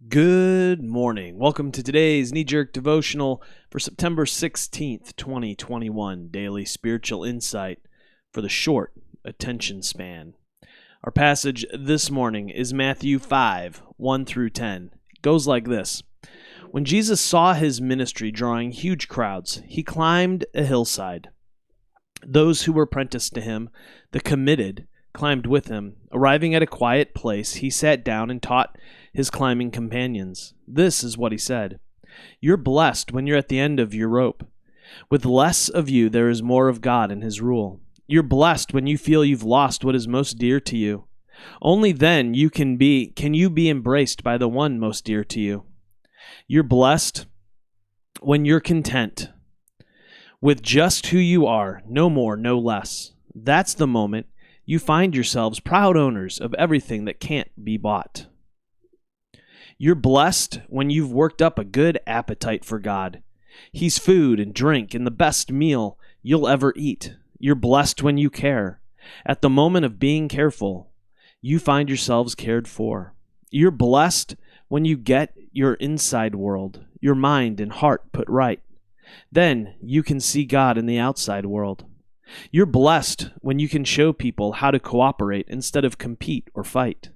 Good morning. Welcome to today's knee-jerk devotional for September 16th, 2021, daily spiritual insight for the short attention span. Our passage this morning is Matthew 5, 1 through 10. It goes like this. When Jesus saw his ministry drawing huge crowds, he climbed a hillside. Those who were apprenticed to him, the committed, climbed with him. Arriving at a quiet place, he sat down and taught his climbing companions. This is what he said. You're blessed when you're at the end of your rope. With less of you, there is more of God and his rule. You're blessed when you feel you've lost what is most dear to you. Only then can you be embraced by the one most dear to you. You're blessed when you're content with just who you are, no more, no less. That's the moment you find yourselves proud owners of everything that can't be bought. You're blessed when you've worked up a good appetite for God. He's food and drink and the best meal you'll ever eat. You're blessed when you care. At the moment of being careful, you find yourselves cared for. You're blessed when you get your inside world, your mind and heart put right. Then you can see God in the outside world. You're blessed when you can show people how to cooperate instead of compete or fight.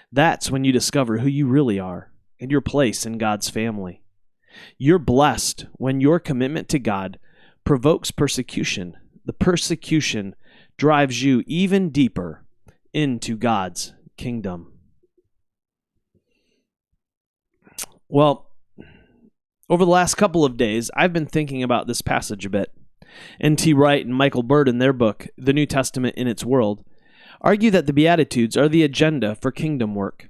That's when you discover who you really are and your place in God's family. You're blessed when your commitment to God provokes persecution. The persecution drives you even deeper into God's kingdom. Well, over the last couple of days, I've been thinking about this passage a bit. N.T. Wright and Michael Bird, in their book, The New Testament in Its World, argue that the Beatitudes are the agenda for kingdom work.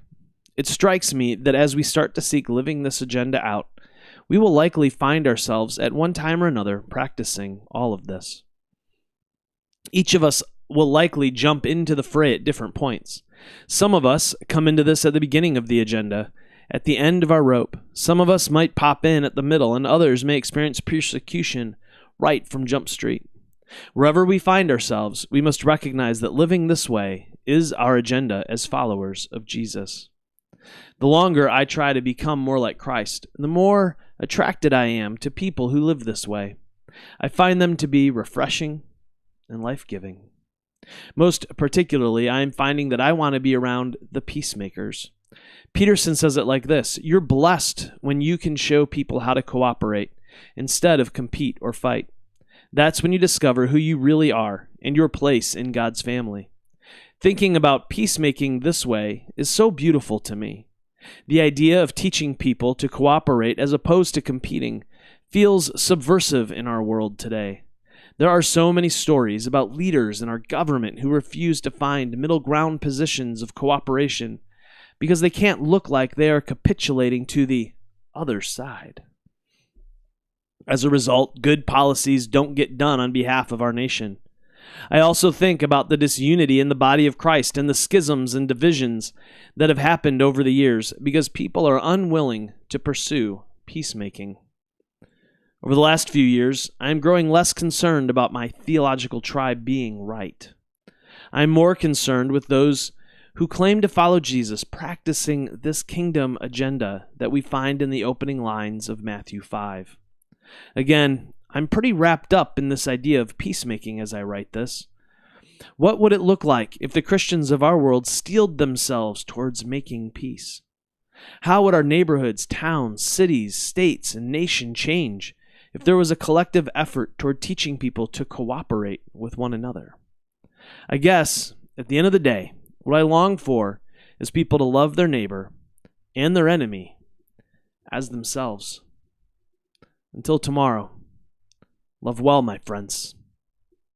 It strikes me that as we start to seek living this agenda out, we will likely find ourselves at one time or another practicing all of this. Each of us will likely jump into the fray at different points. Some of us come into this at the beginning of the agenda, at the end of our rope. Some of us might pop in at the middle, and others may experience persecution right from Jump Street. Wherever we find ourselves, we must recognize that living this way is our agenda as followers of Jesus. The longer I try to become more like Christ, the more attracted I am to people who live this way. I find them to be refreshing and life-giving. Most particularly, I am finding that I want to be around the peacemakers. Peterson says it like this: you're blessed when you can show people how to cooperate instead of compete or fight. That's when you discover who you really are and your place in God's family. Thinking about peacemaking this way is so beautiful to me. The idea of teaching people to cooperate as opposed to competing feels subversive in our world today. There are so many stories about leaders in our government who refuse to find middle ground positions of cooperation because they can't look like they are capitulating to the other side. As a result, good policies don't get done on behalf of our nation. I also think about the disunity in the body of Christ and the schisms and divisions that have happened over the years because people are unwilling to pursue peacemaking. Over the last few years, I am growing less concerned about my theological tribe being right. I am more concerned with those who claim to follow Jesus practicing this kingdom agenda that we find in the opening lines of Matthew 5. Again, I'm pretty wrapped up in this idea of peacemaking as I write this. What would it look like if the Christians of our world steeled themselves towards making peace? How would our neighborhoods, towns, cities, states, and nation change if there was a collective effort toward teaching people to cooperate with one another? I guess, at the end of the day, what I long for is people to love their neighbor and their enemy as themselves. Until tomorrow, love well, my friends.